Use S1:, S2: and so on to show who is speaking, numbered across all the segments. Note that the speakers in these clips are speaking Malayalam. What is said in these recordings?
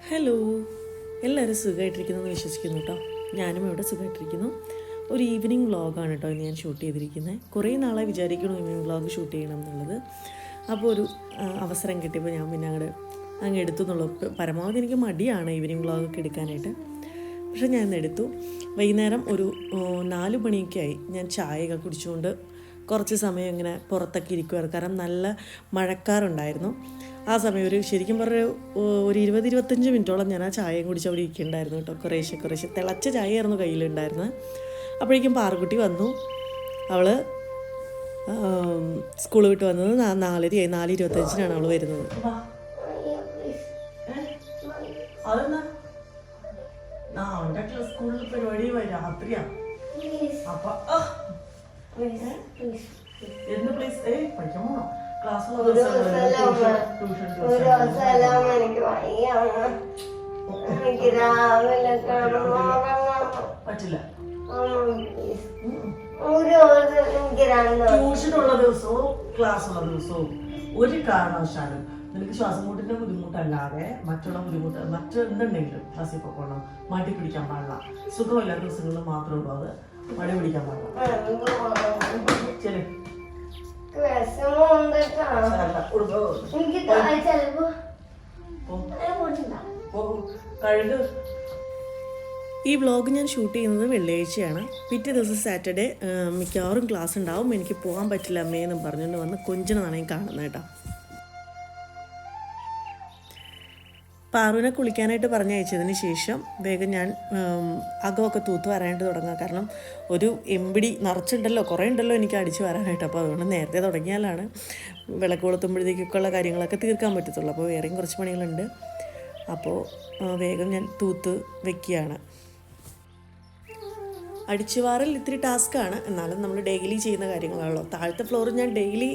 S1: ഹലോ, എല്ലാവരും സുഖമായിട്ടിരിക്കുന്നു എന്ന് വിശ്വസിക്കുന്നു കേട്ടോ. ഞാനും ഇവിടെ സുഖമായിട്ടിരിക്കുന്നു. ഒരു ഈവനിങ് വ്ളോഗാണ് കേട്ടോ ഇന്ന് ഞാൻ ഷൂട്ട് ചെയ്തിരിക്കുന്നത്. കുറേ നാളെ വിചാരിക്കണം ഈവനിങ് വ്ളോഗ് ഷൂട്ട് ചെയ്യണം എന്നുള്ളത്. അപ്പോൾ ഒരു അവസരം കിട്ടിയപ്പോൾ ഞാൻ പിന്നെ അങ്ങ് എടുത്തു എന്നുള്ളൂ. പരമാവധി എനിക്ക് മടിയാണ് ഈവനിങ് വ്ളോഗൊക്കെ എടുക്കാനായിട്ട്. പക്ഷേ ഞാൻ ഇന്ന് എടുത്തു. വൈകുന്നേരം ഒരു 4 മണിയൊക്കെ ആയി. ഞാൻ ചായയൊക്കെ കുടിച്ചുകൊണ്ട് കുറച്ച് സമയം ഇങ്ങനെ പുറത്തൊക്കെ ഇരിക്കുമായിരുന്നു. കാരണം നല്ല മഴക്കാറുണ്ടായിരുന്നു. ആ സമയം ശരിക്കും പറഞ്ഞ ഒരു 20-25 മിനിറ്റോളം ഞാൻ ആ ചായയും കുടിച്ച് അവിടെ ഇരിക്കുന്നുണ്ടായിരുന്നു കേട്ടോ. കുറേശ്ശെ തിളച്ച ചായയായിരുന്നു കയ്യിലുണ്ടായിരുന്നത്. അപ്പോഴേക്കും പാറുക്കുട്ടി വന്നു. അവൾ സ്കൂൾ വിട്ട് വന്നത് 4:25 അവൾ വരുന്നത്. സ്കൂളിൽ പരിപാടി രാത്രിയാണ്. അപ്പൊ എന്ന് പ്ലീസ് പഠിക്കാൻ പോണോ? പറ്റില്ല. ട്യൂഷനുള്ള ദിവസവും ക്ലാസ് ഉള്ള ദിവസവും ഒരു കാരണവശാലും നിനക്ക് ശ്വാസം മുട്ടിന്റെ ബുദ്ധിമുട്ടല്ലാതെ മറ്റെന്തുണ്ടെങ്കിലും ക്ലാസ്സിൽ പോകണം. മടി പിടിക്കാൻ പാടില്ല. സുഖമില്ലാത്ത ദിവസങ്ങളിൽ മാത്രമേ ഉള്ളൂ അത്. മടി പിടിക്കാൻ പാടില്ല. ശരി, ഈ വ്ളോഗ് ഞാൻ ഷൂട്ട് ചെയ്യുന്നത് വെള്ളിയാഴ്ചയാണ്. പിറ്റേ ദിവസം സാറ്റർഡേ മിക്കവാറും ക്ലാസ് ഉണ്ടാവും. എനിക്ക് പോകാൻ പറ്റില്ല അമ്മയെന്നും പറഞ്ഞുകൊണ്ട് വന്ന് കൊഞ്ചിനാണ് ഞാൻ കാണുന്നത് കേട്ടോ. പാറുവിനെ കുളിക്കാനായിട്ട് പറഞ്ഞയച്ചതിന് ശേഷം വേഗം ഞാൻ അകമൊക്കെ തൂത്ത് വരാനായിട്ട് തുടങ്ങുക. കാരണം ഒരു എമ്പിടി നിറച്ചുണ്ടല്ലോ, കുറേ ഉണ്ടല്ലോ എനിക്ക് അടിച്ച് വരാനായിട്ട്. അപ്പോൾ അതുകൊണ്ട് നേരത്തെ തുടങ്ങിയാലാണ് വിളക്ക് കൊളുത്തുമ്പോഴത്തേക്കൊക്കെയുള്ള കാര്യങ്ങളൊക്കെ തീർക്കാൻ പറ്റത്തുള്ളൂ. അപ്പോൾ വേറെയും കുറച്ച് പണികളുണ്ട്. അപ്പോൾ വേഗം ഞാൻ തൂത്ത് വയ്ക്കുകയാണ്. അടിച്ചുവാറൽ ഇത്തിരി ടാസ്ക്കാണ്, എന്നാലും നമ്മൾ ഡെയിലി ചെയ്യുന്ന കാര്യങ്ങളാണല്ലോ. താഴത്തെ ഫ്ലോർ ഞാൻ ഡെയിലി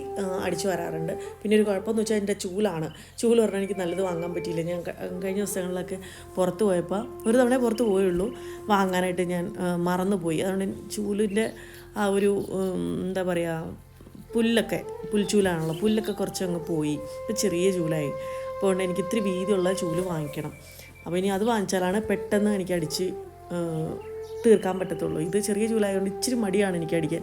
S1: അടിച്ചു വരാറുണ്ട്. പിന്നെ ഒരു കുഴപ്പമെന്ന് വെച്ചാൽ എൻ്റെ ചൂല് പറഞ്ഞാൽ എനിക്ക് നല്ലത് വാങ്ങാൻ പറ്റിയില്ല. ഞാൻ കഴിഞ്ഞ ദിവസങ്ങളിലൊക്കെ പുറത്ത് പോയപ്പോൾ ഒരു തവണ പുറത്ത് പോയുള്ളൂ, വാങ്ങാനായിട്ട് ഞാൻ മറന്നുപോയി. അതുകൊണ്ട് ചൂലിൻ്റെ ആ ഒരു എന്താ പറയുക, പുൽച്ചൂലാണല്ലോ, പുല്ലൊക്കെ കുറച്ചങ്ങ് പോയി. ഇപ്പോൾ ചെറിയ ചൂലായി. അപ്പോൾ എനിക്ക് ഇത്തിരി വീതിയുള്ള ചൂല് വാങ്ങിക്കണം. അപ്പോൾ ഇനി അത് വാങ്ങിച്ചാലാണ് പെട്ടെന്ന് എനിക്ക് അടിച്ച് തീർക്കാൻ പറ്റത്തുള്ളൂ. ഇത് ചെറിയ ചൂലായതുകൊണ്ട് ഇച്ചിരി മടിയാണ് എനിക്ക് അടിക്കാൻ.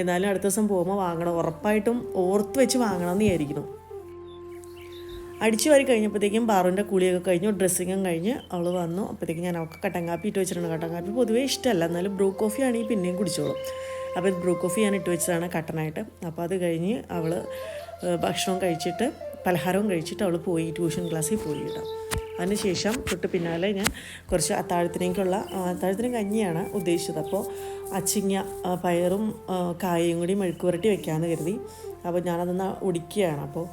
S1: എന്നാലും അടുത്ത ദിവസം പോകുമ്പോൾ വാങ്ങണം, ഉറപ്പായിട്ടും ഓർത്ത് വെച്ച് വാങ്ങണം എന്ന് വിചാരിക്കുന്നു. അടിച്ചു വാരി കഴിഞ്ഞപ്പോഴത്തേക്കും പാറുവിൻ്റെ കുളിയൊക്കെ കഴിഞ്ഞു, ഡ്രസ്സിങ്ങും കഴിഞ്ഞ് അവൾ വന്നു. അപ്പോഴത്തേക്കും ഞാൻ അവൾക്ക് കട്ടൻ കാപ്പി ഇട്ട് വെച്ചിട്ടുണ്ട്. കട്ടൻ കാപ്പി പൊതുവേ ഇഷ്ടമല്ല, എന്നാലും ബ്രൂ കോഫി ആണെങ്കിൽ പിന്നെയും കുടിച്ചോളും. അപ്പോൾ ബ്രൂ കോഫി ഞാൻ ഇട്ട് വെച്ചതാണ് കട്ടനായിട്ട്. അപ്പോൾ അത് കഴിഞ്ഞ് അവൾ ഭക്ഷണവും കഴിച്ചിട്ട് പലഹാരവും കഴിച്ചിട്ട് അവൾ പോയി ട്യൂഷൻ ക്ലാസ്സിൽ പോയി കേട്ടോ. അതിനുശേഷം തൊട്ട് പിന്നാലെ ഞാൻ കുറച്ച് അത്താഴത്തിന് കഞ്ഞിയാണ് ഉദ്ദേശിച്ചത്. അപ്പോൾ അച്ചിങ്ങ പയറും കായയും കൂടി മെഴുക്ക് പുരട്ടി വെക്കാമെന്ന് കരുതി. അപ്പോൾ ഞാനതൊന്ന് ഒടിക്കുകയാണ്. അപ്പോൾ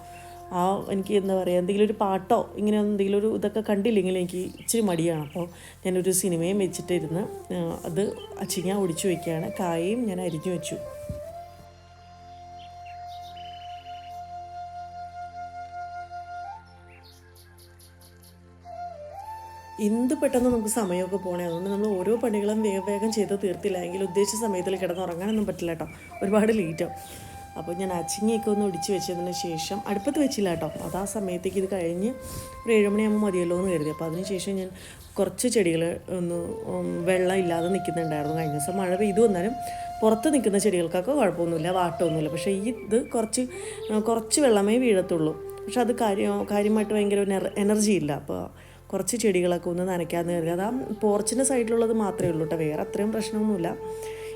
S1: എനിക്ക് എന്താ പറയുക, എന്തെങ്കിലും ഒരു പാട്ടോ ഇങ്ങനെ എന്തെങ്കിലും ഒരു ഇതൊക്കെ കണ്ടില്ലെങ്കിൽ എനിക്ക് ഇച്ചിരി മടിയാണ്. അപ്പോൾ ഞാനൊരു സിനിമയും വെച്ചിട്ടിരുന്ന് അത് അച്ചിങ്ങ ഒടിച്ചു വയ്ക്കുകയാണ്. കായയും ഞാൻ അരിഞ്ഞു വെച്ചു. എന്ത് പെട്ടെന്ന് നമുക്ക് സമയമൊക്കെ പോകണേ. അതുകൊണ്ട് നമ്മൾ ഓരോ പണികളും വേഗം ചെയ്ത് തീർത്തില്ല എങ്കിൽ ഉദ്ദേശിച്ച സമയത്തിൽ കിടന്നുറങ്ങാനൊന്നും പറ്റില്ല കേട്ടോ, ഒരുപാട് ലേറ്റാവും. അപ്പോൾ ഞാൻ അച്ചിങ്ങയൊക്കെ ഒന്ന് ഒടിച്ച് വെച്ചതിന് ശേഷം അടുപ്പത്ത് വെച്ചില്ല കേട്ടോ. അത് ആ സമയത്തേക്ക് ഇത് കഴിഞ്ഞ് ഒരു 7 മണിയാകുമ്പോൾ മതിയല്ലോ എന്ന് കരുതി. അപ്പോൾ അതിനുശേഷം ഞാൻ കുറച്ച് ചെടികൾ ഒന്ന് വെള്ളം ഇല്ലാതെ നിൽക്കുന്നുണ്ടായിരുന്നു. കഴിഞ്ഞ ദിവസം മഴ പെയ്തു വന്നാലും പുറത്ത് നിൽക്കുന്ന ചെടികൾക്കൊക്കെ കുഴപ്പമൊന്നുമില്ല, വാട്ടമൊന്നുമില്ല. പക്ഷേ ഇത് കുറച്ച് വെള്ളമേ വീഴത്തുള്ളൂ. പക്ഷെ അത് കാര്യമായിട്ട് ഭയങ്കര എനർജി ഇല്ല. അപ്പോൾ കുറച്ച് ചെടികളൊക്കെ ഒന്ന് നനയ്ക്കാമെന്ന് കരുതി. അത് ആ പോർച്ചിൻ്റെ സൈഡിലുള്ളത് മാത്രമേ ഉള്ളൂ കേട്ടോ, വേറെ അത്രയും പ്രശ്നമൊന്നുമില്ല.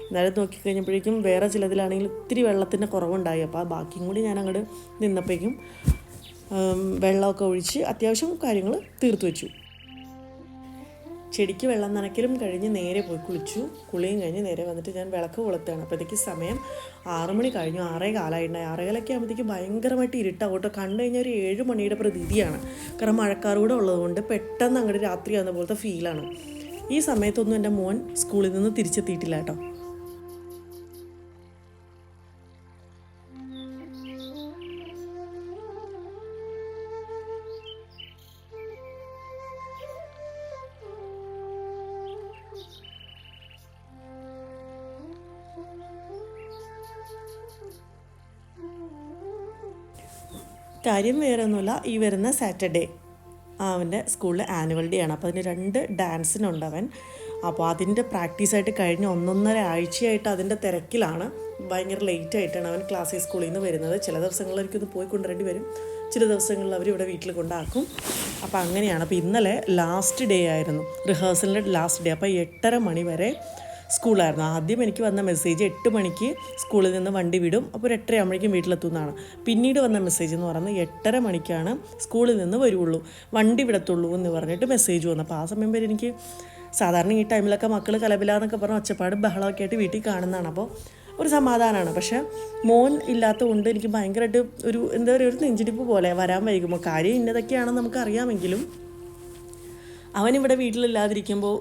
S1: എന്നാലും നോക്കിക്കഴിഞ്ഞപ്പോഴേക്കും വേറെ ചിലതിലാണെങ്കിൽ ഒത്തിരി വെള്ളത്തിൻ്റെ കുറവുണ്ടായി. അപ്പോൾ ആ ബാക്കിയും കൂടി ഞാൻ അങ്ങോട്ട് നിന്നപ്പോഴേക്കും വെള്ളമൊക്കെ ഒഴിച്ച് അത്യാവശ്യം കാര്യങ്ങൾ തീർത്തു വെച്ചു. ചെടിക്ക് വെള്ളം നനയ്ക്കലും കഴിഞ്ഞ് നേരെ പോയി കുളിച്ചു. കുളിയും കഴിഞ്ഞ് നേരെ വന്നിട്ട് ഞാൻ വിളക്ക് കൊളുത്തുകയാണ്. അപ്പോഴത്തേക്ക് സമയം 6 മണി കഴിഞ്ഞു. 6:15 6:15 ആകുമ്പോഴത്തേക്ക് ഭയങ്കരമായിട്ട് ഇരുട്ടാവും കേട്ടോ. കണ്ടു കഴിഞ്ഞാൽ ഒരു 7 മണിയുടെ പ്രതീതിയാണ്. കാരണം മഴക്കാറൂടെ ഉള്ളതുകൊണ്ട് പെട്ടെന്ന് അങ്ങോട്ട് രാത്രിയാകുന്ന പോലത്തെ ഫീലാണ്. ഈ സമയത്തൊന്നും എൻ്റെ മോൻ സ്കൂളിൽ നിന്ന് തിരിച്ചെത്തിയിട്ടില്ല കേട്ടോ. കാര്യം വേറെ ഒന്നുമില്ല, ഈ വരുന്ന സാറ്റർഡേ അവൻ്റെ സ്കൂളിലെ ആനുവൽ ഡേ ആണ്. അപ്പോൾ അതിന് 2 ഡാൻസിനുണ്ട് അവൻ. അപ്പോൾ അതിൻ്റെ പ്രാക്ടീസായിട്ട് കഴിഞ്ഞ 1.5 ആഴ്ചയായിട്ട് അതിൻ്റെ തിരക്കിലാണ്. ഭയങ്കര ലേറ്റായിട്ടാണ് അവൻ സ്കൂളിൽ നിന്ന് വരുന്നത്. ചില ദിവസങ്ങളിൽ എനിക്കൊന്ന് പോയി കൊണ്ടുവരേണ്ടി വരും, ചില ദിവസങ്ങളിൽ അവർ ഇവിടെ വീട്ടിൽ കൊണ്ടാക്കും. അപ്പോൾ അങ്ങനെയാണ്. അപ്പോൾ ഇന്നലെ ലാസ്റ്റ് ഡേ ആയിരുന്നു, റിഹേഴ്സലിൻ്റെ ലാസ്റ്റ് ഡേ. അപ്പോൾ 8:30 മണി വരെ സ്കൂളായിരുന്നു. ആദ്യം എനിക്ക് വന്ന മെസ്സേജ് 8 മണിക്ക് സ്കൂളിൽ നിന്ന് വണ്ടി വിടും, അപ്പോൾ ഒരു 8:30 ആകുമ്പോഴേക്കും വീട്ടിലെത്തുന്നതാണ്. പിന്നീട് വന്ന മെസ്സേജ് എന്ന് പറയുന്നത് 8:30 മണിക്കാണ് സ്കൂളിൽ നിന്ന് വരുള്ളൂ, വണ്ടി വിടത്തുള്ളൂ എന്ന് പറഞ്ഞിട്ട് മെസ്സേജ് വന്നു. അപ്പോൾ ആ സമയം വരെ എനിക്ക് സാധാരണ ഈ ടൈമിലൊക്കെ മക്കൾ കലപിലാന്നൊക്കെ പറഞ്ഞ് ഒച്ചപ്പാടും ബഹളമൊക്കെ ആയിട്ട് വീട്ടിൽ കാണുന്നതാണ്. അപ്പോൾ ഒരു സമാധാനമാണ്. പക്ഷേ മോൻ ഇല്ലാത്തതുകൊണ്ട് എനിക്ക് ഭയങ്കരമായിട്ട് എന്താ പറയുക, ഒരു നെഞ്ചിടിപ്പ് പോലെ. വരാൻ വൈകുമ്പോൾ കാര്യം ഇന്നതൊക്കെയാണെന്ന് നമുക്കറിയാമെങ്കിലും അവനിവിടെ വീട്ടിലില്ലാതിരിക്കുമ്പോൾ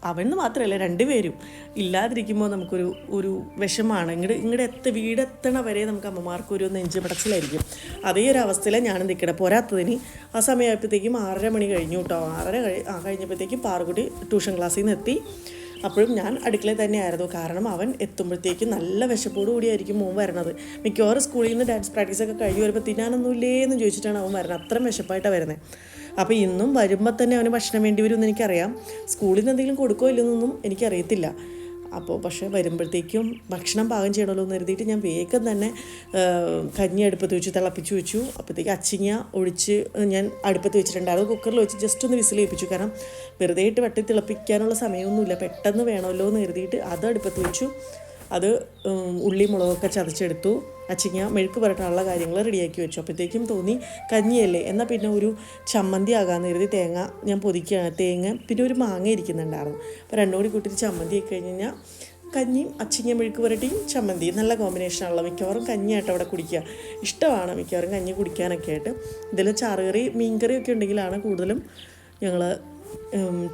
S1: അവനെന്ന് മാത്രമല്ല 2 പേരും ഇല്ലാതിരിക്കുമ്പോൾ നമുക്കൊരു വിഷമാണ്. വീടെത്തണ വരെ നമുക്ക് അമ്മമാർക്കൊരു നെഞ്ച് പടച്ചിലായിരിക്കും. അതേ ഒരു അവസ്ഥയിലാണ് ഞാനും നിൽക്കണം. പോരാത്തതിന് ആ സമയമായപ്പോഴത്തേക്കും 6:30 മണി കഴിഞ്ഞു കേട്ടോ. 6:30 കഴിഞ്ഞപ്പോഴത്തേക്കും പാറുകുട്ടി ട്യൂഷൻ ക്ലാസ്സിൽ നിന്ന് എത്തി. അപ്പോഴും ഞാൻ അടുക്കളയിൽ തന്നെയായിരുന്നു. കാരണം അവൻ എത്തുമ്പോഴത്തേക്കും നല്ല വിശപ്പോടു കൂടിയായിരിക്കും മോൻ വരണത്. മിക്കവാറും സ്കൂളിൽ നിന്ന് ഡാൻസ് പ്രാക്ടീസൊക്കെ കഴിഞ്ഞ് വരുമ്പോൾ തിന്നാനൊന്നുമില്ലേ എന്ന് ചോദിച്ചിട്ടാണ് അവൻ വരുന്നത്. അത്രയും വിശപ്പായിട്ടാണ് വരുന്നത്. അപ്പോൾ ഇന്നും വരുമ്പോൾ തന്നെ അവന് ഭക്ഷണം വേണ്ടി വരുമെന്ന് എനിക്കറിയാം. സ്കൂളിൽ നിന്ന് എന്തെങ്കിലും കൊടുക്കുമോ ഇല്ലെന്നൊന്നും എനിക്കറിയത്തില്ല. അപ്പോൾ പക്ഷേ വരുമ്പോഴത്തേക്കും ഭക്ഷണം പാകം ചെയ്യണമല്ലോ എന്ന് കരുതിയിട്ട് ഞാൻ വേഗം തന്നെ കഞ്ഞി അടുപ്പത്ത് വെച്ച് തിളപ്പിച്ച് വെച്ചു. അപ്പോഴത്തേക്ക് അച്ചിങ്ങ ഒഴിച്ച് ഞാൻ അടുപ്പത്ത് വെച്ചിട്ടുണ്ടായിരുന്നു. കുക്കറിൽ വെച്ച് ജസ്റ്റ് ഒന്ന് വിസിൽ ചെയ്യിപ്പിച്ചു. കാരണം വെറുതെ ഇട്ട് വട്ടി തിളപ്പിക്കാനുള്ള സമയമൊന്നുമില്ല, പെട്ടെന്ന് വേണമല്ലോ എന്ന് കരുതിയിട്ട് അത് അടുപ്പത്ത് വെച്ചു. അത് ഉള്ളി മുളകൊക്കെ ചതച്ചെടുത്തു. അച്ചിങ്ങ മെഴുക്ക് പുരട്ടാനുള്ള കാര്യങ്ങൾ റെഡിയാക്കി വെച്ചു. അപ്പോഴത്തേക്കും തോന്നി കഞ്ഞിയല്ലേ, എന്നാൽ പിന്നെ ഒരു ചമ്മന്തി ആകാമെന്ന് കരുതി തേങ്ങ ഞാൻ പൊതിക്കുകയാണ്. പിന്നെ ഒരു മാങ്ങ ഇരിക്കുന്നുണ്ടായിരുന്നു. അപ്പോൾ 2 കൂടി കൂട്ടിയിട്ട് ചമ്മന്തി ആക്കി കഴിഞ്ഞ് കഴിഞ്ഞാൽ കഞ്ഞിയും അച്ചിങ്ങ മെഴുക്ക് പുരട്ടിയും ചമ്മന്തി നല്ല കോമ്പിനേഷനാണല്ലോ. മിക്കവാറും കഞ്ഞിയായിട്ട് അവിടെ കുടിക്കുക ഇഷ്ടമാണ്, മിക്കവാറും കഞ്ഞി കുടിക്കാനൊക്കെ ആയിട്ട്. ഇതിൽ ചാറുകറി മീൻകറിയൊക്കെ ഉണ്ടെങ്കിലാണ് കൂടുതലും ഞങ്ങൾ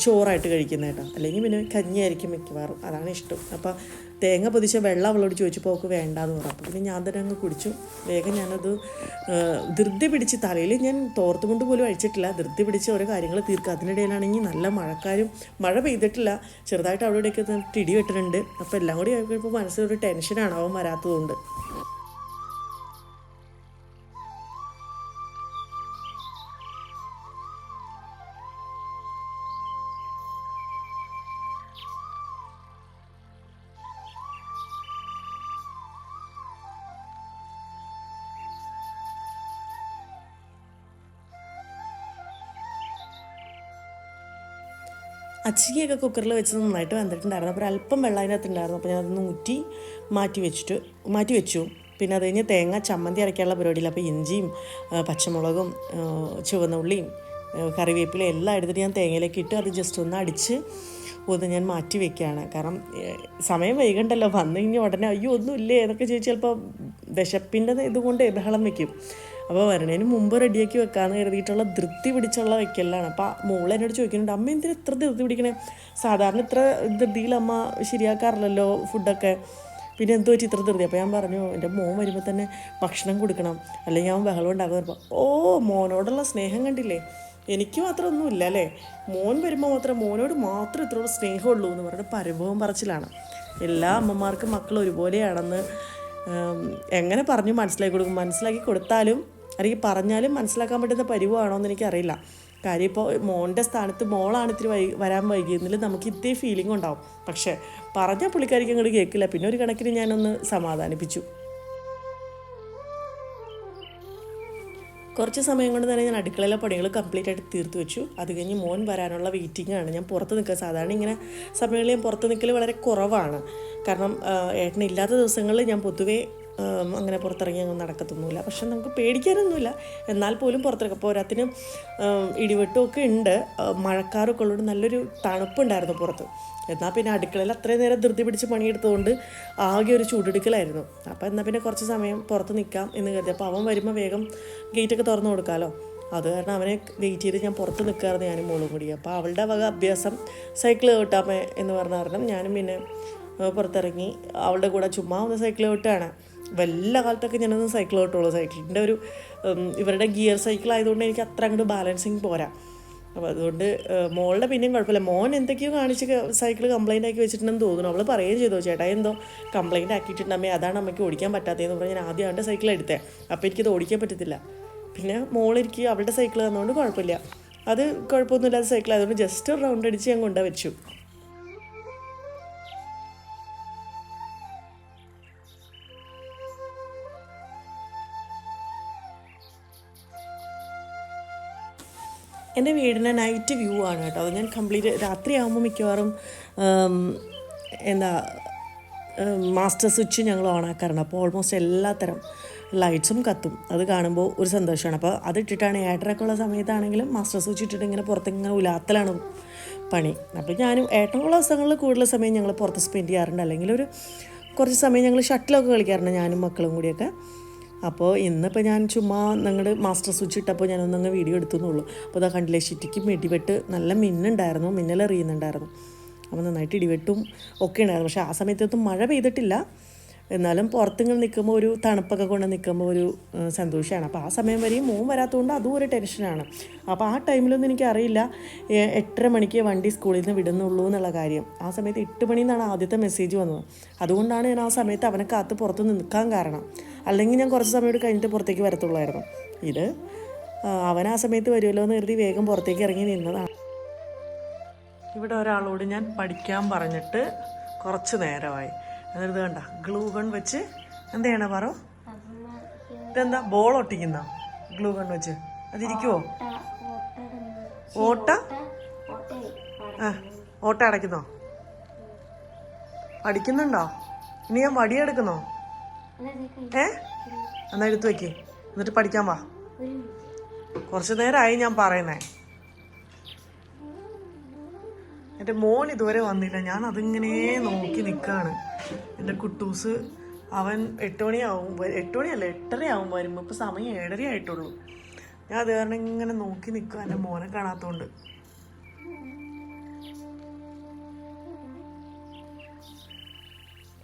S1: ചോറായിട്ട് കഴിക്കുന്നത് കേട്ടോ. അല്ലെങ്കിൽ പിന്നെ കഞ്ഞിയായിരിക്കും മിക്കവാറും, അതാണ് ഇഷ്ടം. അപ്പോൾ തേങ്ങ പൊതിച്ച വെള്ളം അവളോട് ചോദിച്ചപ്പോൾ അവൾക്ക് വേണ്ടാന്ന് പറഞ്ഞു. അപ്പോൾ പിന്നെ ഞാൻ തന്നെ അങ്ങ് കുടിച്ചു. വേഗം ഞാനത് ധൃതി പിടിച്ച് തലയിൽ ഞാൻ തോർത്തുകൊണ്ട് പോലും അഴിച്ചിട്ടില്ല, ധൃതി പിടിച്ച് ഓരോ കാര്യങ്ങൾ തീർക്കുക. അതിനിടയിലാണെങ്കിൽ നല്ല മഴ പെയ്തിട്ടില്ല, ചെറുതായിട്ട് അവിടെയൊക്കെ ഇടി വെട്ടുന്നുണ്ട്. അപ്പോൾ എല്ലാം കൂടി ആയപ്പോൾ മനസ്സിലൊരു ടെൻഷനാണ് അവൻ വരാത്തതുകൊണ്ട്. അച്ചിങ്ങയൊക്കെ കുക്കറിൽ വെച്ച് നന്നായിട്ട് വന്നിട്ടുണ്ടായിരുന്നു. അപ്പോൾ അല്പം വെള്ളം അതിനകത്തുണ്ടായിരുന്നു. അപ്പോൾ ഞാനതൊന്ന് മാറ്റി വെച്ചു. പിന്നെ അത് കഴിഞ്ഞ് തേങ്ങ ചമ്മന്തി അരയ്ക്കാനുള്ള പരിപാടിയില്ല. അപ്പോൾ ഇഞ്ചിയും പച്ചമുളകും ചുവന്ന ഉള്ളിയും കറിവേപ്പിലയും എല്ലാം എടുത്തിട്ട് ഞാൻ തേങ്ങയിലേക്ക് ഇട്ട് അത് ജസ്റ്റ് ഒന്ന് ഞാൻ മാറ്റി വെക്കുകയാണ്. കാരണം സമയം വൈകണ്ടല്ലോ, വന്നു കഴിഞ്ഞാൽ ഉടനെ അയ്യോ ഒന്നുമില്ലേ എന്നൊക്കെ ചോദിച്ചാൽ ചിലപ്പോൾ വിശപ്പിൻ്റെ ഇതുകൊണ്ട് ബഹളം വയ്ക്കും. അപ്പോൾ വരണേന് മുമ്പ് റെഡിയാക്കി വെക്കാമെന്ന് കരുതിയിട്ടുള്ള ധൃതി പിടിച്ചുള്ള വെക്കലാണ്. അപ്പോൾ മോൾ എന്നോട് ചോദിക്കുന്നുണ്ട്, അമ്മ എന്തിനാ ഇത്ര ധൃതി പിടിക്കണേ? സാധാരണ ഇത്ര ധൃതിയിൽ അമ്മ ശരിയാക്കാറില്ലല്ലോ ഫുഡൊക്കെ, പിന്നെ എന്ത് പറ്റി ഇത്ര ധൃതി? അപ്പോൾ ഞാൻ പറഞ്ഞു, എൻ്റെ മോൻ വരുമ്പോൾ തന്നെ ഭക്ഷണം കൊടുക്കണം, അല്ലെങ്കിൽ അവൻ ബഹളം ഉണ്ടാകുമ്പോൾ. മോനോടുള്ള സ്നേഹം കണ്ടില്ലേ, എനിക്ക് മാത്രം ഒന്നുമില്ല അല്ലേ, മോൻ വരുമ്പോൾ മോനോട് മാത്രം ഇത്രയോട് സ്നേഹമുള്ളൂ എന്ന് പറഞ്ഞിട്ട് പരിഭവം പറച്ചിലാണ്. എല്ലാ അമ്മമാർക്കും മക്കൾ ഒരുപോലെയാണെന്ന് എങ്ങനെ പറഞ്ഞു മനസ്സിലാക്കി കൊടുത്താലും അല്ലെങ്കിൽ പറഞ്ഞാലും മനസ്സിലാക്കാൻ പറ്റുന്ന പരിവാണോ എന്ന് എനിക്കറിയില്ല. കാര്യം ഇപ്പോൾ മോൻ്റെ സ്ഥാനത്ത് മോളാണ് ഇത്തിരി വരാൻ വൈകിയെന്നില്ല നമുക്ക് ഇതേ ഫീലിംഗ് ഉണ്ടാവും. പക്ഷേ പറഞ്ഞാൽ പുള്ളിക്കാരിക്ക് അങ്ങോട്ട് കേൾക്കില്ല. പിന്നെ ഒരു കണക്കിന് ഞാനൊന്ന് സമാധാനിപ്പിച്ചു. കുറച്ച് സമയം കൊണ്ട് തന്നെ ഞാൻ അടുക്കളയിലെ പണികൾ കംപ്ലീറ്റ് ആയിട്ട് തീർത്ത് വെച്ചു. അത് കഴിഞ്ഞ് മോൻ വരാനുള്ള വെയിറ്റിംഗാണ്. ഞാൻ പുറത്ത് നിൽക്കുക, സാധാരണ ഇങ്ങനെ സമയങ്ങളിൽ ഞാൻ പുറത്ത് നിൽക്കൽ വളരെ കുറവാണ്. കാരണം ഏട്ടനില്ലാത്ത ദിവസങ്ങളിൽ ഞാൻ പൊതുവേ അങ്ങനെ പുറത്തിറങ്ങി അങ്ങ് നടക്കത്തൊന്നുമില്ല. പക്ഷെ നമുക്ക് പേടിക്കാനൊന്നുമില്ല, എന്നാൽ പോലും പുറത്തിറങ്ങും. അപ്പോൾ ഒരാത്തിന് ഇടിവെട്ടുമൊക്കെ ഉണ്ട്, മഴക്കാറൊക്കെ ഉള്ളതുകൊണ്ട് നല്ലൊരു തണുപ്പുണ്ടായിരുന്നു പുറത്ത്. എന്നാൽ പിന്നെ അടുക്കളയിൽ അത്രയും നേരം ധൃതി പിടിച്ച് പണിയെടുത്തുകൊണ്ട് ആകെ ഒരു ചൂടെടുക്കലായിരുന്നു. അപ്പോൾ എന്നാൽ പിന്നെ കുറച്ച് സമയം പുറത്ത് നിൽക്കാം എന്ന് കരുതി. അപ്പോൾ അവൻ വരുമ്പോൾ വേഗം ഗേറ്റൊക്കെ തുറന്നു കൊടുക്കാമല്ലോ, അത് കാരണം അവനെ വെയിറ്റ് ചെയ്ത് ഞാൻ പുറത്ത് നിൽക്കാറുണ്ട്, ഞാനും മോളും കൂടി. അപ്പോൾ അവളുടെ വക അഭ്യാസം സൈക്കിൾ ചവിട്ടാമേ എന്ന് പറഞ്ഞ കാരണം ഞാനും പിന്നെ പുറത്തിറങ്ങി അവളുടെ കൂടെ ചുമ്മാ ഒന്ന് സൈക്കിൾ ചവിട്ടുകയാണ്. വല്ല കാലത്തൊക്കെ ഞാനൊന്ന് സൈക്കിൾ ചവിട്ടുള്ളൂ. സൈക്കിളിൻ്റെ ഇവരുടെ ഗിയർ സൈക്കിൾ ആയതുകൊണ്ട് എനിക്ക് അത്ര അങ്ങോട്ട് ബാലൻസിങ് പോരാ. അപ്പോൾ അതുകൊണ്ട് മോളുടെ പിന്നെയും കുഴപ്പമില്ല. മോൻ എന്തൊക്കെയോ കാണിച്ച് സൈക്കിൾ കംപ്ലൈൻ്റ് ആക്കി വെച്ചിട്ടുണ്ടെന്ന് തോന്നുന്നു. അവൾ പറയുകയും ചെയ്തു, ചേട്ടാ എന്തോ കംപ്ലൈൻ്റ് ആക്കിയിട്ടുണ്ടമ്മേ, അതാണ് അമ്മയ്ക്ക് ഓടിക്കാൻ പറ്റാത്തതെന്ന് പറഞ്ഞാൽ ഞാൻ ആദ്യം അവൻ്റെ സൈക്കിൾ എടുത്തേ. അപ്പോൾ എനിക്കത് ഓടിക്കാൻ പറ്റത്തില്ല. പിന്നെ മോളിരിക്കുക അവളുടെ സൈക്കിൾ തന്നുകൊണ്ട് കുഴപ്പമില്ല. അത് കുഴപ്പമൊന്നുമില്ലാത്ത സൈക്കിൾ അതുകൊണ്ട് ജസ്റ്റ് ഒരു റൗണ്ട് അടിച്ച് ഞാൻ കൊണ്ടു വെച്ചു. എൻ്റെ വീടിൻ്റെ നൈറ്റ് വ്യൂ ആണ് കേട്ടോ. അത് ഞാൻ കംപ്ലീറ്റ് രാത്രിയാകുമ്പോൾ മിക്കവാറും എന്താ മാസ്റ്റർ സ്വിച്ച് ഞങ്ങൾ ഓണാക്കാറുണ്ട്. അപ്പോൾ ഓൾമോസ്റ്റ് എല്ലാത്തരം ലൈറ്റ്സും കത്തും. അത് കാണുമ്പോൾ ഒരു സന്തോഷമാണ്. അപ്പോൾ അതിട്ടിട്ടാണ് ഏട്ടനൊക്കെ ഉള്ള സമയത്താണെങ്കിലും മാസ്റ്റർ സ്വിച്ച് ഇട്ടിട്ട് ഇങ്ങനെ പുറത്തിങ്ങനെ ഉലാത്തലാണ് പണി. അപ്പോൾ ഞാനും ഏട്ടനുള്ള ദിവസങ്ങളിൽ കൂടുതൽ സമയം ഞങ്ങൾ പുറത്ത് സ്പെൻഡ് ചെയ്യാറുണ്ട്. അല്ലെങ്കിൽ ഒരു കുറച്ച് സമയം ഞങ്ങൾ ഷട്ടിലൊക്കെ കളിക്കാറുണ്ട് ഞാനും മക്കളും കൂടിയൊക്കെ. അപ്പോൾ ഇന്നിപ്പോൾ ഞാൻ ചുമ്മാ നിങ്ങളുടെ മാസ്റ്റർ സ്വിച്ച് ഇട്ടപ്പോൾ ഞാനൊന്നങ്ങ് വീഡിയോ എടുത്തുന്നുള്ളൂ. അപ്പോൾ അതാ കണ്ടില്ലേ, ഷിറ്റിക്ക് ഇടിവെട്ട് നല്ല മിന്നുണ്ടായിരുന്നു, മിന്നലെറിയുന്നുണ്ടായിരുന്നു. അപ്പോൾ നന്നായിട്ട് ഇടിവെട്ടും ഒക്കെ ഉണ്ടായിരുന്നു. പക്ഷേ ആ സമയത്തൊന്നും മഴ പെയ്തിട്ടില്ല. എന്നാലും പുറത്തിങ്ങനെ നിൽക്കുമ്പോൾ ഒരു തണുപ്പൊക്കെ കൊണ്ട് നിൽക്കുമ്പോൾ ഒരു സന്തോഷമാണ്. അപ്പോൾ ആ സമയം വരെയും മോൻ വരാത്തതുകൊണ്ട് അതും ഒരു ടെൻഷനാണ്. അപ്പോൾ ആ ടൈമിലൊന്നും എനിക്കറിയില്ല 8:30 മണിക്ക് വണ്ടി സ്കൂളിൽ നിന്ന് വിടുന്നുള്ളൂ എന്നുള്ള കാര്യം. ആ സമയത്ത് 8 മണിയിൽ നിന്നാണ് ആദ്യത്തെ മെസ്സേജ് വന്നത്. അതുകൊണ്ടാണ് ഞാൻ ആ സമയത്ത് അവനെ കാത്ത് പുറത്ത് നിൽക്കാൻ കാരണം. അല്ലെങ്കിൽ ഞാൻ കുറച്ച് സമയം കഴിഞ്ഞിട്ട് പുറത്തേക്ക് വരത്തുള്ളായിരുന്നു. ഇത് അവൻ ആ സമയത്ത് വരുമല്ലോ എന്ന് കരുതി വേഗം പുറത്തേക്ക് ഇറങ്ങി നിന്നതാണ്. ഇവിടെ ഒരാളോട് ഞാൻ പഠിക്കാൻ പറഞ്ഞിട്ട് കുറച്ച് നേരമായി. എന്നിട്ട് കണ്ട ഗ്ലൂ ഗൺ വെച്ച് എന്ത് ചെയ്യണ പറ, ഇതെന്താ ബോൾ ഒട്ടിക്കുന്ന ഗ്ലൂ ഗൺ വെച്ച് അതിരിക്കുവോ? ഓട്ട ഓട്ട അടയ്ക്കുന്നോ? പഠിക്കുന്നുണ്ടോ? ഇനി ഞാൻ വടിയെടുക്കുന്നോ? എന്നാ എടുത്തു വെക്കേ, എന്നിട്ട് പഠിക്കാൻ വാ. കുറച്ചു നേരമായി ഞാൻ പറയുന്നേ. എൻ്റെ മോൻ ഇതുവരെ വന്നില്ല. ഞാൻ അതിങ്ങനെ നോക്കി നിൽക്കുകയാണ്. എൻ്റെ കുട്ടൂസ് അവൻ 8 മണിയാവും, 8 മണിയല്ല 8:30 ആവും വരുമ്പോൾ. ഇപ്പോൾ സമയം 7:30 ആയിട്ടുള്ളൂ. ഞാൻ അത് കാരണം ഇങ്ങനെ നോക്കി നിൽക്കുക എൻ്റെ മോനെ കാണാത്തതുകൊണ്ട്.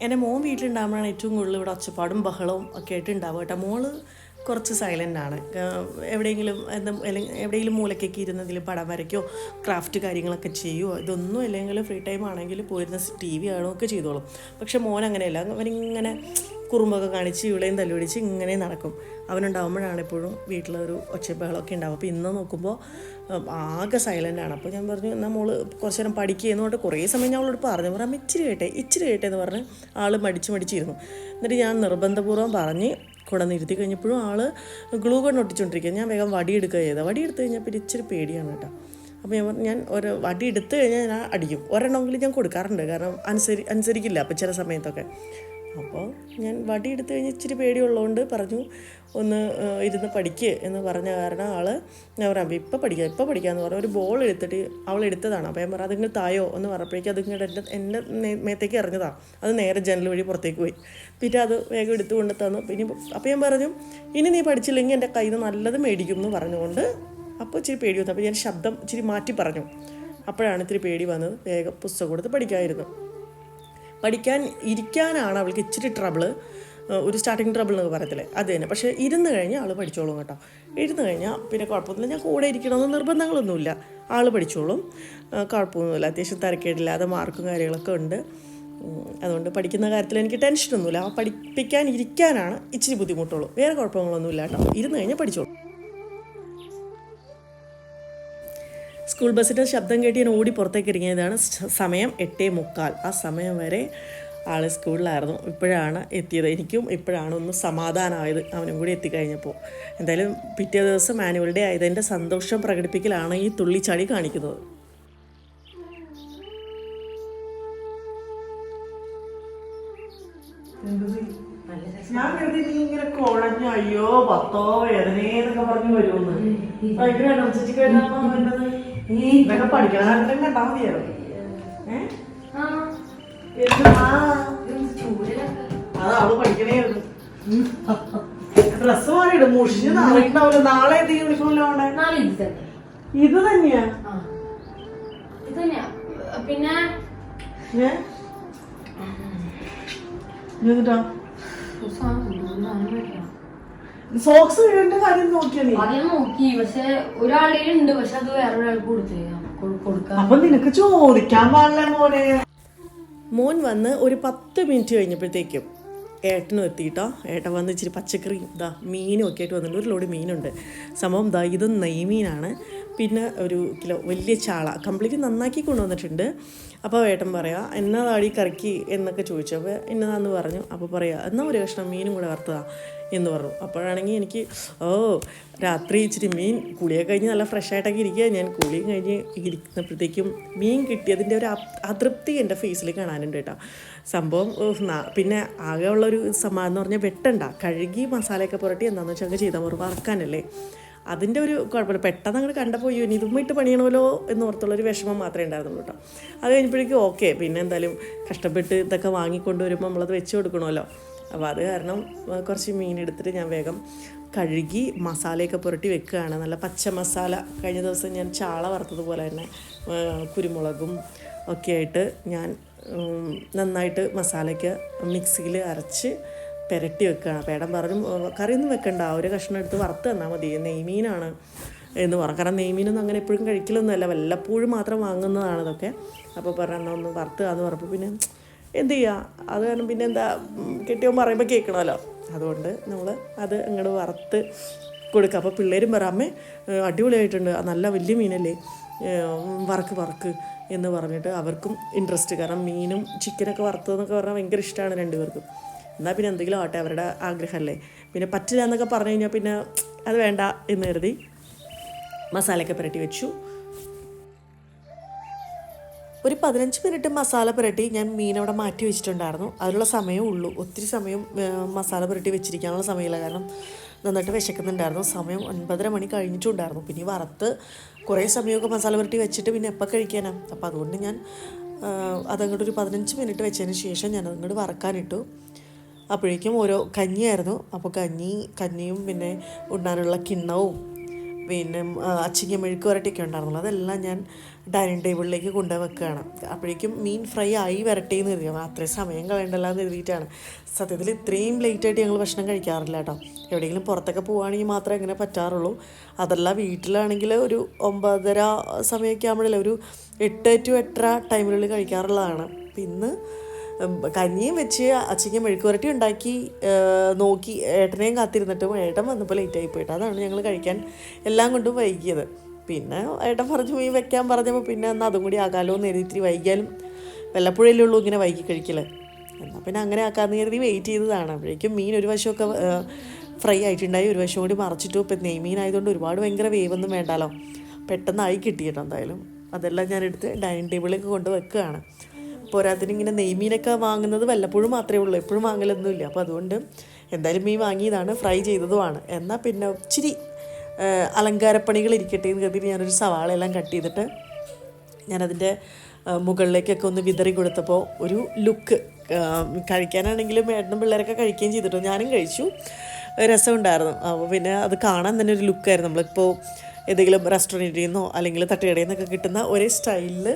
S1: എൻ്റെ മോൻ വീട്ടിലുണ്ടാകുമ്പോഴാണ് ഏറ്റവും കൂടുതൽ ഇവിടെ ഒച്ചപ്പാടും ബഹളവും ഒക്കെ ആയിട്ട് ഉണ്ടാവുക കേട്ടോ. മോള് കുറച്ച് സൈലൻ്റാണ്. എവിടെയെങ്കിലും മൂലക്കൊക്കെ ഇരുന്നതിൽ പടം വരയ്ക്കോ ക്രാഫ്റ്റ് കാര്യങ്ങളൊക്കെ ചെയ്യുമോ, ഇതൊന്നും അല്ലെങ്കിൽ ഫ്രീ ടൈം ആണെങ്കിൽ പോയിരുന്ന TV കാണുകയോ ഒക്കെ ചെയ്തോളും. പക്ഷെ മോൻ അങ്ങനെയല്ല. അവനിങ്ങനെ കുറുമ്പൊക്കെ കാണിച്ച് ഇവിടെയും തല്ലുപിടിച്ച് ഇങ്ങനെ നടക്കും. അവനുണ്ടാകുമ്പോഴാണ് എപ്പോഴും വീട്ടിലൊരു ഒച്ചബഹളമൊക്കെ ഉണ്ടാവും. അപ്പോൾ ഇന്ന് നോക്കുമ്പോൾ ആകെ സൈലൻ്റാണ്. അപ്പോൾ ഞാൻ പറഞ്ഞു എന്നാൽ മോള് കുറച്ച് നേരം പഠിക്കുകയെന്ന് പറഞ്ഞിട്ട് കുറേ സമയം ഞാൻ അവളോട് പറഞ്ഞു ഇച്ചിരി കേട്ടെ എന്ന് പറഞ്ഞ് ആൾ മടിച്ചിരുന്നു. എന്നിട്ട് ഞാൻ നിർബന്ധപൂർവ്വം പറഞ്ഞ് കൊണ്ടുവന്നിരുത്തി കഴിഞ്ഞപ്പോഴും ആൾ ഗ്ലൂ ഗൺ ഒട്ടിച്ചുകൊണ്ടിരിക്കുക. ഞാൻ വേഗം വടി എടുക്കുക ചെയ്തത്. വടി എടുത്തു കഴിഞ്ഞാൽ പിന്നെ ഇച്ചിരി പേടിയാണ് കേട്ടോ. അപ്പോൾ ഞാൻ ഒരു വടി എടുത്തു കഴിഞ്ഞാൽ ഞാൻ അടിക്കും. ഒരെണ്ണമെങ്കിലും ഞാൻ കൊടുക്കാറുണ്ട്, കാരണം അനുസരിക്കില്ല അപ്പോൾ ചില സമയത്തൊക്കെ. അപ്പോൾ ഞാൻ വടി എടുത്തു കഴിഞ്ഞ് ഇച്ചിരി പേടിയുള്ളതുകൊണ്ട് പറഞ്ഞു ഒന്ന് ഇരുന്ന് പഠിക്കുക എന്ന് പറഞ്ഞ കാരണം ഞാൻ പറയാം ഇപ്പം പഠിക്കാമെന്ന് പറഞ്ഞു. ഒരു ബോൾ എടുത്തിട്ട് അവൾ എടുത്തതാണ്. അപ്പോൾ ഞാൻ പറഞ്ഞു അതിങ്ങനെ തായോ എന്ന് പറഞ്ഞപ്പോഴേക്കും അതിങ്ങനെ എൻ്റെ മേത്തേക്ക് എറിഞ്ഞതാണ്. അത് നേരെ ജനൽ വഴി പുറത്തേക്ക് പോയി. പിന്നെ അത് വേഗം എടുത്തു കൊണ്ട് തന്നു. പിന്നെ അപ്പോൾ ഞാൻ പറഞ്ഞു ഇനി നീ പഠിച്ചില്ലെങ്കിൽ എൻ്റെ കയ്യിൽ നിന്ന് നല്ലത് മേടിക്കും എന്ന് പറഞ്ഞുകൊണ്ട് അപ്പോൾ ഇച്ചിരി പേടി വന്നു. അപ്പോൾ ഞാൻ ശബ്ദം ഇച്ചിരി മാറ്റി പറഞ്ഞു. അപ്പോഴാണ് ഇത്തിരി പേടി വന്നത്. വേഗം പുസ്തകം കൊടുത്ത് പഠിക്കാമായിരുന്നു. ഇരിക്കാനാണ് അവൾക്ക് ഇച്ചിരി ട്രബിള്, ഒരു സ്റ്റാർട്ടിങ് ട്രബിൾ എന്നൊക്കെ പറയത്തില്ലേ, അത് തന്നെ. പക്ഷേ ഇരുന്ന് കഴിഞ്ഞാൽ ആൾ പഠിച്ചോളും കേട്ടോ. ഇരുന്ന് കഴിഞ്ഞാൽ പിന്നെ കുഴപ്പമൊന്നുമില്ല. ഞാൻ കൂടെ ഇരിക്കണമെന്ന് നിർബന്ധങ്ങളൊന്നുമില്ല. ആൾ പഠിച്ചോളും, കുഴപ്പമൊന്നുമില്ല. അത്യാവശ്യം തരക്കേടില്ലാതെ മാർക്കും കാര്യങ്ങളൊക്കെ ഉണ്ട്. അതുകൊണ്ട് പഠിക്കുന്ന കാര്യത്തിൽ എനിക്ക് ടെൻഷനൊന്നുമില്ല. ഇരിക്കാനാണ് ഇച്ചിരി ബുദ്ധിമുട്ടുള്ളൂ. വേറെ കുഴപ്പങ്ങളൊന്നുമില്ല കേട്ടോ. ഇരുന്ന് കഴിഞ്ഞാൽ പഠിച്ചോളും. സ്കൂൾ ബസ്സിൻ്റെ ശബ്ദം കേട്ട് ഞാൻ ഓടി പുറത്തേക്ക് ഇറങ്ങിയതാണ്. സമയം 8:45. ആ സമയം വരെ ആൾ സ്കൂളിലായിരുന്നു. ഇപ്പോഴാണ് എത്തിയത്. എനിക്കും ഇപ്പോഴാണ് ഒന്ന് സമാധാനമായത്, അവനും കൂടി എത്തിക്കഴിഞ്ഞപ്പോൾ. എന്തായാലും പിറ്റേ ദിവസം ആനുവൽ ഡേ ആയതിൻ്റെ സന്തോഷം പ്രകടിപ്പിക്കലാണ് ഈ തുള്ളിച്ചാടി കാണിക്കുന്നത്. ഞാൻ കരുതി നീ ഇങ്ങനെ കുഴഞ്ഞു അയ്യോ പത്തോ വേദനയെന്നൊക്കെ പറഞ്ഞു വരുമെന്ന്. ഭയങ്കര അനുസരിച്ച് ഇതൊക്കെ പഠിക്കണ കാര്യത്തിലും കണ്ടാ മതിയായിരുന്നു. അത് അവള് പഠിക്കണേയിരുന്നു. ഡ്രസ് മാറിയിടും, മുഷിഞ്ഞ് നാളെ ഉണ്ടാവില്ല. നാളെ ഏത് യൂണിഫോമിലാണ്? ഇത് തന്നെയാ
S2: പിന്നെ
S1: സോക്സ് വീടിന്റെ കാര്യം നോക്കി.
S2: പക്ഷെ ഒരാളുടെ ഉണ്ട്, പക്ഷെ അത് വേറൊരാൾക്ക് കൊടുക്കാം.
S1: അപ്പൊ നിനക്ക് ചോദിക്കാൻ പാടില്ല മോനെ. മോൻ വന്ന് ഒരു 10 മിനിറ്റ് കഴിഞ്ഞപ്പോഴത്തേക്കും ഏട്ടനും എത്തിയിട്ടോ. ഏട്ടൻ വന്ന് ഇച്ചിരി പച്ചക്കറിയും മീനും ഒക്കെ ആയിട്ട് വന്നിട്ടുണ്ട്. ഒരു ലോഡ് മീനുണ്ട്. സംഭവം ഇത് നെയ്മീനാണ്. പിന്നെ ഒരു കിലോ വലിയ ചാള കംപ്ലീറ്റ് നന്നാക്കി കൊണ്ടുവന്നിട്ടുണ്ട്. അപ്പോൾ ഏട്ടൻ പറയാം എന്നാ താടി കറിക്ക് എന്നൊക്കെ ചോദിച്ചു. അപ്പോൾ എന്നതാന്ന് പറഞ്ഞു. അപ്പോൾ പറയാം എന്നാൽ ഒരു കഷ്ണം മീനും കൂടെ വറുത്തതാ എന്ന് പറഞ്ഞു. അപ്പോഴാണെങ്കിൽ എനിക്ക് രാത്രി ഇച്ചിരി മീൻ കുളിയൊക്കെ കഴിഞ്ഞ് നല്ല ഫ്രഷായിട്ടൊക്കെ ഇരിക്കുക. ഞാൻ കുളിയും കഴിഞ്ഞ് ഇരിക്കുന്നപ്പോഴത്തേക്കും മീൻ കിട്ടിയതിൻ്റെ ഒരു അതൃപ്തി എൻ്റെ ഫേസിൽ കാണാനുണ്ട് കേട്ടോ. സംഭവം പിന്നെ ആകെ ഉള്ളൊരു സമാധാനം എന്ന് പറഞ്ഞാൽ വെട്ടണ്ട, കഴുകി മസാലയൊക്കെ പുരട്ടി എന്താണെന്ന് വെച്ചാൽ അങ്ങ് ചെയ്താൽ വറക്കാനല്ലേ, അതിൻ്റെ ഒരു കുഴപ്പമില്ല. പെട്ടെന്ന് അങ്ങോട്ട് കണ്ടപ്പോൾ ഇനി ഇതും ഇട്ട് പണിയണമല്ലോ എന്നോർത്തുള്ളൊരു വിഷമം മാത്രമേ ഉണ്ടായിരുന്നുള്ളൂ കേട്ടോ. അത് കഴിഞ്ഞപ്പോഴേക്കും ഓക്കെ, പിന്നെ എന്തായാലും കഷ്ടപ്പെട്ട് ഇതൊക്കെ വാങ്ങിക്കൊണ്ട് വരുമ്പോൾ നമ്മളത് വെച്ച് കൊടുക്കണമല്ലോ. അപ്പോൾ അത് കാരണം കുറച്ച് മീൻ എടുത്തിട്ട് ഞാൻ വേഗം കഴുകി മസാലയൊക്കെ പുരട്ടി വെക്കുകയാണ്. നല്ല പച്ച മസാല. കഴിഞ്ഞ ദിവസം ഞാൻ ചാള വറുത്തതുപോലെ തന്നെ കുരുമുളകും ഒക്കെ ആയിട്ട് ഞാൻ നന്നായിട്ട് മസാലയ്ക്ക് മിക്സിയിൽ അരച്ച് പുരട്ടി വെക്കുകയാണ്. പേടം പറഞ്ഞു കറിയൊന്നും വെക്കണ്ട, ഒരു കഷ്ണം എടുത്ത് വറുത്ത് തന്നാൽ മതി, നെയ്മീനാണ് എന്ന് പറഞ്ഞു. കാരണം നെയ്മീനൊന്നും അങ്ങനെ എപ്പോഴും കഴിക്കലൊന്നുമല്ല, വല്ലപ്പോഴും മാത്രം വാങ്ങുന്നതാണ് ഇതൊക്കെ. അപ്പോൾ പറഞ്ഞാൽ ഒന്ന് വറുത്ത് എന്ന് പറഞ്ഞപ്പോൾ പിന്നെ എന്ത് ചെയ്യുക, അത് കാരണം പിന്നെ എന്താ കെട്ടിയോ പറയുമ്പോൾ കേൾക്കണമല്ലോ. അതുകൊണ്ട് നമ്മൾ അത് അങ്ങോട്ട് വറുത്ത് കൊടുക്കുക. അപ്പോൾ പിള്ളേരും പറ അമ്മേ അടിപൊളിയായിട്ടുണ്ട്, നല്ല വലിയ മീനല്ലേ, വറക്ക് എന്ന് പറഞ്ഞിട്ട് അവർക്കും ഇൻട്രസ്റ്റ്. കാരണം മീനും ചിക്കനൊക്കെ വറുത്തതെന്നൊക്കെ പറഞ്ഞാൽ ഭയങ്കര ഇഷ്ടമാണ് രണ്ടുപേർക്കും. എന്നാൽ പിന്നെ എന്തെങ്കിലും ആവട്ടെ, അവരുടെ ആഗ്രഹമല്ലേ. പിന്നെ പറ്റില്ല എന്നൊക്കെ പറഞ്ഞു കഴിഞ്ഞാൽ പിന്നെ അത് വേണ്ട എന്ന് കരുതി മസാലയൊക്കെ പുരട്ടി വെച്ചു. ഒരു 15 മിനിറ്റ് മസാല പുരട്ടി ഞാൻ മീനവിടെ മാറ്റി വെച്ചിട്ടുണ്ടായിരുന്നു. അതിനുള്ള സമയമേ ഉള്ളൂ. ഒത്തിരി സമയം മസാല പുരട്ടി വെച്ചിരിക്കാനുള്ള സമയമില്ല, കാരണം നന്നായിട്ട് വിശക്കുന്നുണ്ടായിരുന്നു. സമയം 9:30 മണി കഴിഞ്ഞിട്ടുണ്ടായിരുന്നു. പിന്നെ വറുത്ത് കുറേ സമയമൊക്കെ മസാല പുരട്ടി വെച്ചിട്ട് പിന്നെ എപ്പോൾ കഴിക്കാനാണ്. അപ്പോൾ അതുകൊണ്ട് ഞാൻ അതങ്ങോട്ട് ഒരു 15 മിനിറ്റ് വെച്ചതിന് ശേഷം ഞാൻ അതങ്ങോട്ട് വറക്കാനിട്ടു. അപ്പോഴേക്കും ഓരോ കഞ്ഞിയായിരുന്നു. അപ്പോൾ കഞ്ഞിയും പിന്നെ ഉണ്ണാനുള്ള കിണ്ണവും പിന്നെ അച്ചിങ്ങ മെഴുക്ക് വരട്ടിയൊക്കെ ഉണ്ടായിരുന്നുള്ളൂ. അതെല്ലാം ഞാൻ ഡൈനിങ് ടേബിളിലേക്ക് കൊണ്ടുപോയി വെക്കുകയാണ്. അപ്പോഴേക്കും മീൻ ഫ്രൈ ആയി വരട്ടേന്ന് കരുതിയാൽ അത്രയും സമയം കളയണ്ടല്ലോ എന്ന് കരുതിയിട്ടാണ്. സത്യത്തിൽ ഇത്രയും ലേറ്റായിട്ട് ഞങ്ങൾ ഭക്ഷണം കഴിക്കാറില്ല കേട്ടോ. എവിടെയെങ്കിലും പുറത്തൊക്കെ പോവുകയാണെങ്കിൽ മാത്രമേ ഇങ്ങനെ പറ്റാറുള്ളൂ. അതല്ല വീട്ടിലാണെങ്കിൽ ഒരു 9:30 സമയമൊക്കെ ആകുമ്പോഴല്ലേ, ഒരു 8 to 8:30 ടൈമിനുള്ളിൽ കഴിക്കാറുള്ളതാണ്. പിന്നെ കഞ്ഞിയും വെച്ച് അച്ചിങ്ങ മെഴുക്ക് വരട്ടി ഉണ്ടാക്കി നോക്കി ഏട്ടനെയും കാത്തിരുന്നിട്ടും ഏട്ടൻ വന്നപ്പോൾ ലേറ്റായി പോയിട്ട് അതാണ് ഞങ്ങൾ കഴിക്കാൻ എല്ലാം കൊണ്ടും വൈകിയത്. പിന്നെ ഏട്ടൻ പറഞ്ഞു മീൻ വെക്കാൻ പറഞ്ഞപ്പോൾ പിന്നെ എന്നാൽ അതും കൂടി ആകാലോ എന്ന് കരുതി, ഇത്തിരി വൈകിയാലും വല്ലപ്പോഴല്ലേ ഉള്ളൂ ഇങ്ങനെ വൈകി കഴിക്കൽ, എന്നാൽ പിന്നെ അങ്ങനെ ആക്കാമെന്ന് കരുതി വെയിറ്റ് ചെയ്തതാണ്. അപ്പോഴേക്കും മീൻ ഒരു വശമൊക്കെ ഫ്രൈ ആയിട്ടുണ്ടായി, ഒരു വശം കൂടി മറിച്ചിട്ടു. ഇപ്പം നെയ്മീനായതുകൊണ്ട് ഒരുപാട് ഭയങ്കര വേവൊന്നും വേണ്ടാലോ, പെട്ടെന്നായി കിട്ടിയിട്ടോ. എന്തായാലും അതെല്ലാം ഞാനെടുത്ത് ഡൈനിങ് ടേബിളിലേക്ക് കൊണ്ട് വെക്കുകയാണ്. പോരാത്തിന് ഇങ്ങനെ നെയ്മീനൊക്കെ വാങ്ങുന്നത് വല്ലപ്പോഴും മാത്രമേ ഉള്ളൂ, എപ്പോഴും വാങ്ങലൊന്നുമില്ല. അപ്പോൾ അതുകൊണ്ട് എന്തായാലും മീൻ വാങ്ങിയതാണ്, ഫ്രൈ ചെയ്തതുമാണ്. എന്നാൽ പിന്നെ ഇച്ചിരി അലങ്കാരപ്പണികൾ ഇരിക്കട്ടെ എന്ന് കരുതി ഞാനൊരു സവാളയെല്ലാം കട്ട് ചെയ്തിട്ട് ഞാനതിൻ്റെ മുകളിലേക്കൊക്കെ ഒന്ന് വിതറി കൊടുത്തപ്പോൾ ഒരു ലുക്ക്, കഴിക്കാനാണെങ്കിലും ഏട്ടനും പിള്ളേരൊക്കെ കഴിക്കുകയും ചെയ്തിട്ടോ, ഞാനും കഴിച്ചു, രസമുണ്ടായിരുന്നു. അപ്പോൾ പിന്നെ അത് കാണാൻ തന്നെ ഒരു ലുക്കായിരുന്നു. നമ്മളിപ്പോൾ ഏതെങ്കിലും റെസ്റ്റോറൻറ്റിൽ നിന്നോ അല്ലെങ്കിൽ തട്ടുകടയിൽ നിന്നൊക്കെ കിട്ടുന്ന ഒരേ സ്റ്റൈലിൽ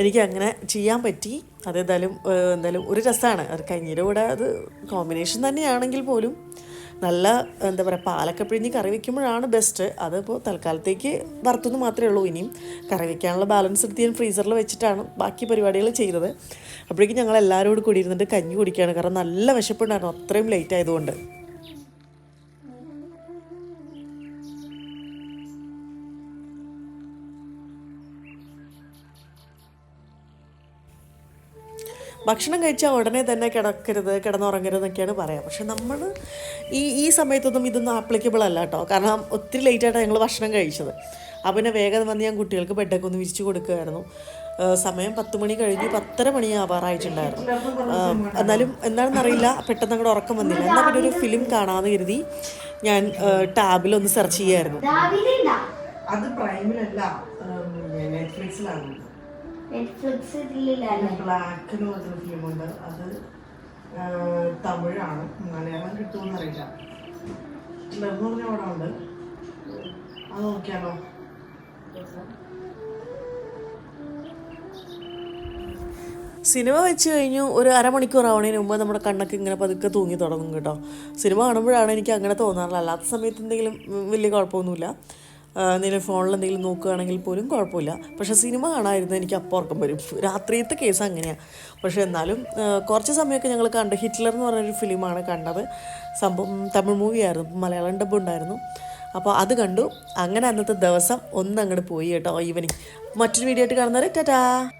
S1: എനിക്ക് അങ്ങനെ ചെയ്യാൻ പറ്റി. എന്തായാലും ഒരു രസമാണ്. അത് കഞ്ഞിയുടെ കൂടെ അത് കോമ്പിനേഷൻ തന്നെയാണെങ്കിൽ പോലും നല്ല എന്താ പറയുക, പാലൊക്കെ പിഴിഞ്ഞ് കറി വയ്ക്കുമ്പോഴാണ് ബെസ്റ്റ്. അതിപ്പോൾ തൽക്കാലത്തേക്ക് വറുത്തുനിന്ന് മാത്രമേ ഉള്ളൂ. ഇനിയും കറി വയ്ക്കാനുള്ള ബാലൻസ് എടുത്ത് ഞാൻ ഫ്രീസറിൽ വെച്ചിട്ടാണ് ബാക്കി പരിപാടികൾ ചെയ്തത്. അപ്പോഴേക്കും ഞങ്ങൾ എല്ലാവരോടും കൂടി ഇരുന്നിട്ട് കഞ്ഞി കുടിക്കുകയാണ്. കാരണം നല്ല വിശപ്പുണ്ടായിരുന്നു അത്രയും ലേറ്റ് ആയതുകൊണ്ട്. ഭക്ഷണം കഴിച്ചാൽ ഉടനെ തന്നെ കിടന്നുറങ്ങരുതെന്നൊക്കെയാണ് പറയാം. പക്ഷെ നമ്മൾ ഈ സമയത്തൊന്നും ഇതൊന്നും ആപ്ലിക്കബിൾ അല്ല കേട്ടോ. കാരണം ഒത്തിരി ലേറ്റായിട്ടാണ് ഞങ്ങൾ ഭക്ഷണം കഴിച്ചത്. അപ്പം പിന്നെ വേഗം വന്ന് ഞാൻ കുട്ടികൾക്ക് ബെഡൊക്കെ ഒന്ന് വിരിച്ച് കൊടുക്കുമായിരുന്നു. സമയം 10 മണി കഴിഞ്ഞ് 10:30 മണി ആവാറായിട്ടുണ്ടായിരുന്നു. എന്നാലും എന്താണെന്നറിയില്ല, പെട്ടെന്ന് അങ്ങോട്ട് ഉറക്കം വന്നില്ല. എന്നാൽ പിന്നെ ഒരു ഫിലിം കാണാമെന്ന് കരുതി ഞാൻ ടാബിലൊന്ന് സെർച്ച് ചെയ്യായിരുന്നു. അത് പ്രൈമിലല്ല, നെറ്റ്ഫ്ലിക്സിലാണ്. ബ്ലാക്ക് എന്ന് പറഞ്ഞൊരു ഫിലിമുണ്ട്. അത് തമിഴാണ്, മലയാളം കിട്ടുമെന്ന് അറിയില്ല. എന്ന് പറഞ്ഞ അവിടെ ഉണ്ട്, അത് നോക്കിയാലോ? സിനിമ വെച്ച് കഴിഞ്ഞു ഒരു അരമണിക്കൂർ ആവണതിന് മുമ്പ് നമ്മുടെ കണ്ണൊക്കെ ഇങ്ങനെ പതുക്കെ തൂങ്ങി തുടങ്ങും കേട്ടോ. സിനിമ കാണുമ്പോഴാണ് എനിക്ക് അങ്ങനെ തോന്നാറില്ല, അല്ലാത്ത സമയത്ത് എന്തെങ്കിലും വലിയ കുഴപ്പമൊന്നുമില്ല. എന്തെങ്കിലും ഫോണിൽ എന്തെങ്കിലും നോക്കുകയാണെങ്കിൽ പോലും കുഴപ്പമില്ല. പക്ഷേ സിനിമ കാണാതിരുന്ന് എനിക്ക് അപ്പം ഉറക്കം വരും. രാത്രിയത്തെ കേസ് അങ്ങനെയാണ്. പക്ഷേ എന്നാലും കുറച്ച് സമയമൊക്കെ ഞങ്ങൾ കണ്ട്. ഹിറ്റ്ലർ എന്ന് പറഞ്ഞൊരു ഫിലിമാണ് കണ്ടത്. സംഭവം തമിഴ് മൂവിയായിരുന്നു, മലയാളം ഡബ്ബ് ഉണ്ടായിരുന്നു. അപ്പോൾ അത് കണ്ടു. അങ്ങനെ അന്നത്തെ ദിവസം ഒന്നങ്ങോട്ട് പോയി കേട്ടോ ഈവനിങ്. മറ്റൊരു വീഡിയോ ആയിട്ട് കാണുന്നവരെ ടാറ്റാ.